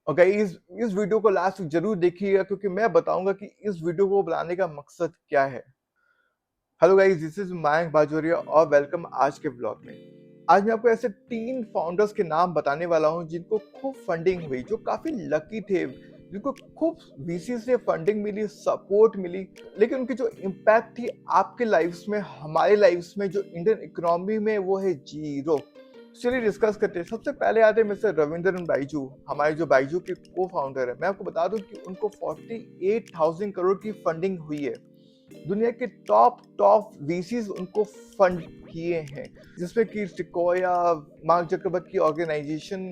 और गाइस इस वीडियो को लास्ट तक जरूर देखिएगा क्योंकि मैं बताऊंगा कि इस वीडियो को बनाने का मकसद क्या है। Hello guys, this is Mayank Bajoria और वेलकम आज के ब्लॉग में। आज मैं आपको ऐसे 3 फाउंडर्स के नाम बताने वाला हूं जिनको खूब फंडिंग हुई, जो काफी लकी थे, जिनको खूब वीसी से फंडिंग मिली, सपोर्ट मिली, लेकिन उनकी जो इम्पैक्ट थी आपके लाइफ्स में, हमारे लाइफ्स में, जो इंडियन इकोनॉमी में, वो है जीरो। चलिए डिस्कस करते हैं। सबसे पहले आते हैं मिस्टर रविंद्रन बाइजू, हमारे जो बाइजू के को फाउंडर है। मैं आपको बता दूं कि उनको 48,000 करोड़ की फंडिंग हुई है। दुनिया के टॉप टॉप वीसीज उनको फंड किए हैं, जिसमें कि सिकोया, मार्क जकरबर्ग की ऑर्गेनाइजेशन,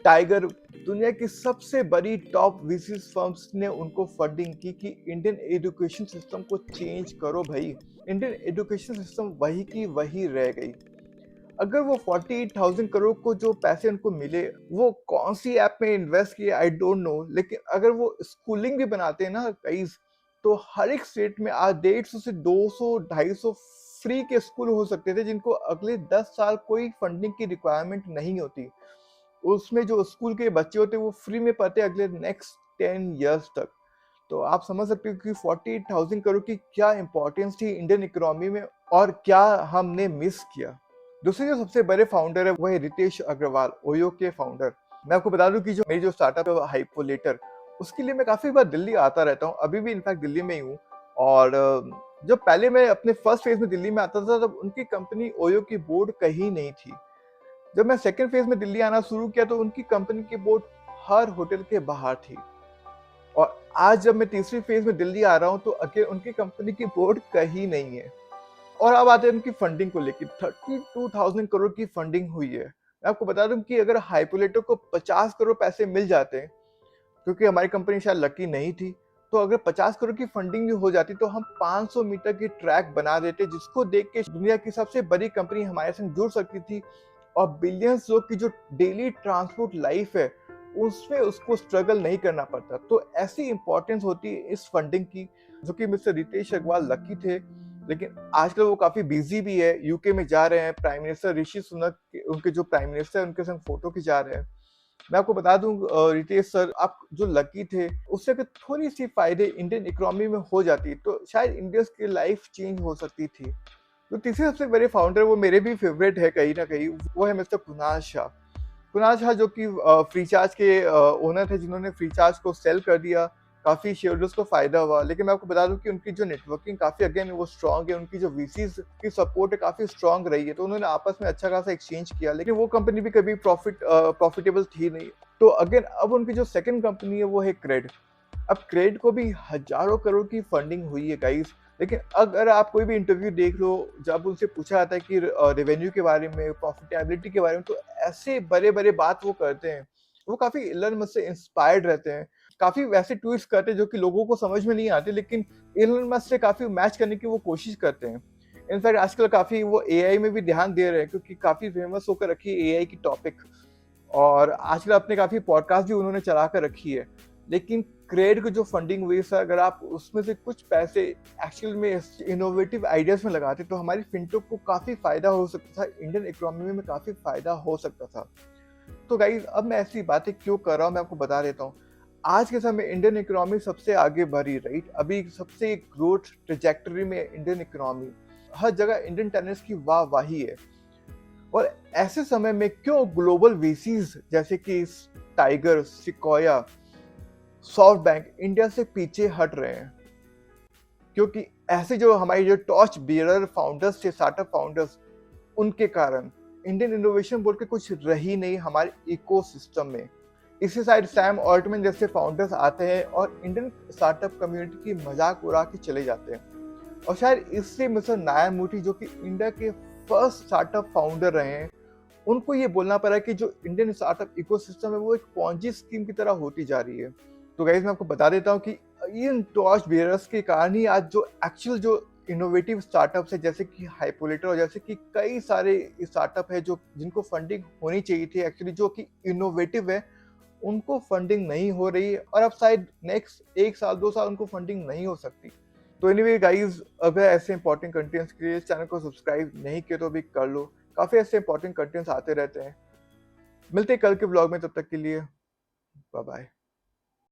टाइगर, दुनिया की सबसे बड़ी टॉप वीसीज फर्म्स ने उनको फंडिंग की कि इंडियन एजुकेशन सिस्टम को चेंज करो भाई। इंडियन एजुकेशन सिस्टम वही की वही रह गई। अगर वो 48,000 करोड़ को जो पैसे उनको मिले, वो कौन सी ऐप में इन्वेस्ट किए आई डोंट नो, लेकिन अगर वो स्कूलिंग भी बनाते हैं ना गाइस, तो हर एक स्टेट में आज 150 से 200 250 फ्री के स्कूल हो सकते थे, जिनको अगले 10 साल कोई फंडिंग की रिक्वायरमेंट नहीं होती। उसमें जो स्कूल के बच्चे होते हैं वो फ्री में पढ़ते अगले नेक्स्ट 10 इयर्स तक। तो आप समझ सकते हो कि 48,000 करोड़ की क्या इंपॉर्टेंस थी इंडियन इकोनॉमी में और क्या हमने मिस किया। दूसरे जो सबसे बड़े फाउंडर है वो है रितेश अग्रवाल, ओयो के फाउंडर। मैं आपको बता दूं कि जो मेरी जो स्टार्टअप है हाइपोलेटर, उसके लिए मैं काफी बार दिल्ली आता रहता हूँ, अभी भी इनफैक्ट दिल्ली में ही हूँ। और जब पहले मैं अपने फर्स्ट फेज में दिल्ली में आता था तब उनकी कंपनी ओयो की बोर्ड कहीं नहीं थी। जब मैं सेकंड फेज में दिल्ली आना शुरू किया तो उनकी कंपनी की बोर्ड हर होटल के बाहर थी। और आज जब मैं तीसरी फेज में दिल्ली आ रहा हूँ तो अगेन उनकी कंपनी की बोर्ड कहीं नहीं है। और अब आते हैं उनकी फंडिंग को लेकर। 32,000 करोड़ की फंडिंग हुई है। मैं आपको बता दूं कि अगर हाइपोलेटर को 50 करोड़ पैसे मिल जाते हैं, क्योंकि हमारी कंपनी शायद लकी नहीं थी, तो अगर 50 करोड़ की फंडिंग भी हो जाती तो हम 500 मीटर की ट्रैक बना देते, जिसको देख के दुनिया की सबसे बड़ी कंपनी हमारे संग जुड़ सकती थी। और बिलियंस लोग की जो डेली ट्रांसपोर्ट लाइफ है उसमें उसको स्ट्रगल नहीं करना पड़ता। तो ऐसी इंपॉर्टेंस होती है इस फंडिंग की, जो कि मिस्टर रितेश अग्रवाल लकी थे। लेकिन आजकल वो काफी बिजी भी है, यूके में जा रहे हैं। प्राइम मिनिस्टर ऋषि सुनक, उनके जो प्राइम मिनिस्टर है, उनके संग फोटो खिंचा रहे हैं। मैं आपको बता दूं रितेश सर, आप जो लकी थे, उससे अगर थोड़ी सी फायदे इंडियन इकोनॉमी में हो जाती तो शायद इंडिया की लाइफ चेंज हो सकती थी। तो तीसरे सबसे बड़े फाउंडर, वो मेरे भी फेवरेट है कहीं ना कहीं, वो है मिस्टर कुणाल शाह। कुणाल शाह जो कि फ्रीचार्ज के ओनर थे, जिन्होंने फ्रीचार्ज को सेल कर दिया। काफी शेयरहोल्डर्स को फायदा हुआ, लेकिन मैं आपको बता दूं कि उनकी जो नेटवर्किंग काफी अगेन वो स्ट्रांग है, उनकी जो वीसीज की सपोर्ट है काफी स्ट्रांग रही है, तो उन्होंने आपस में अच्छा खासा एक्सचेंज किया। लेकिन वो कंपनी भी कभी प्रॉफिटेबल थी नहीं। तो अगेन अब उनकी जो सेकंड कंपनी है वो है क्रेड। अब क्रेड को भी हजारों करोड़ की फंडिंग हुई है गाइस। लेकिन अगर आप कोई भी इंटरव्यू देख लो, जब उनसे पूछा जाता है कि रेवेन्यू के बारे में, प्रॉफिटेबिलिटी के बारे में, तो ऐसे बड़े बड़े बात वो करते हैं। वो काफी इलन मस्क से इंस्पायर्ड रहते हैं, काफी वैसे ट्वीट्स करते हैं जो कि लोगों को समझ में नहीं आते, लेकिन इलन मस्क से काफी मैच करने की वो कोशिश करते हैं। इनफैक्ट आजकल काफी वो एआई में भी ध्यान दे रहे हैं, क्योंकि काफी फेमस होकर रखी है एआई की टॉपिक। और आजकल अपने काफी पॉडकास्ट भी उन्होंने चला कर रखी है। लेकिन क्रेड की जो फंडिंग हुई सर, अगर आप उसमें से कुछ पैसे एक्चुअल में इनोवेटिव आइडियाज में लगाते तो हमारी फिनटेक को काफी फायदा हो सकता था, इंडियन इकोनॉमी में काफी फायदा हो सकता था। तो गाइस, अब मैं ऐसी बातें क्यों कर रहा हूँ मैं आपको बता देता हूँ। आज के समय इंडियन इकोनॉमी सबसे आगे बढ़ी, राइट? अभी सबसे ग्रोथ ट्रेजेक्टरी में इंडियन इकोनॉमी, हर जगह इंडियन टैलेंट्स की वाहवाही है। और ऐसे समय में क्यों ग्लोबल वीसीज जैसे कि tiger, sequoia, soft bank India से पीछे हट रहे हैं? क्योंकि ऐसे जो हमारे जो टॉर्च बियरर फाउंडर्स थे, स्टार्टअप फाउंडर्स, उनके कारण इंडियन इनोवेशन बोल के कुछ रही नहीं हमारे इकोसिस्टम में। इसी साइड सैम ऑल्टमैन जैसे फाउंडर्स आते हैं और इंडियन स्टार्टअप कम्युनिटी की मजाक उड़ा के चले जाते हैं। और शायद इससे मिस्टर न्यायमूर्ति, जो कि इंडिया के फर्स्ट स्टार्टअप फाउंडर रहे हैं, उनको ये बोलना पड़ा कि जो इंडियन स्टार्टअप इकोसिस्टम है वो एक पॉन्जी स्कीम की तरह होती जा रही है। तो गाइस, मैं आपको बता देता हूँ कि इन टॉर्च बियरर्स के कारण ही आज जो एक्चुअल जो इनोवेटिव स्टार्टअप्स है, जैसे कि हाइपोलेटर और जैसे कि कई सारे स्टार्टअप है जो जिनको फंडिंग होनी चाहिए थी एक्चुअली, जो कि इनोवेटिव है, उनको फंडिंग नहीं हो रही है। और अब शायद नेक्स्ट 1 साल 2 साल उनको फंडिंग नहीं हो सकती। तो एनीवे गाइस, अगर ऐसे इंपॉर्टेंट कंटेंट्स के लिए इस चैनल को सब्सक्राइब नहीं किया तो अभी कर लो। काफी ऐसे इंपॉर्टेंट कंटेंट्स आते रहते हैं। मिलते हैं कल के ब्लॉग में, तब तक के लिए बाय बाय।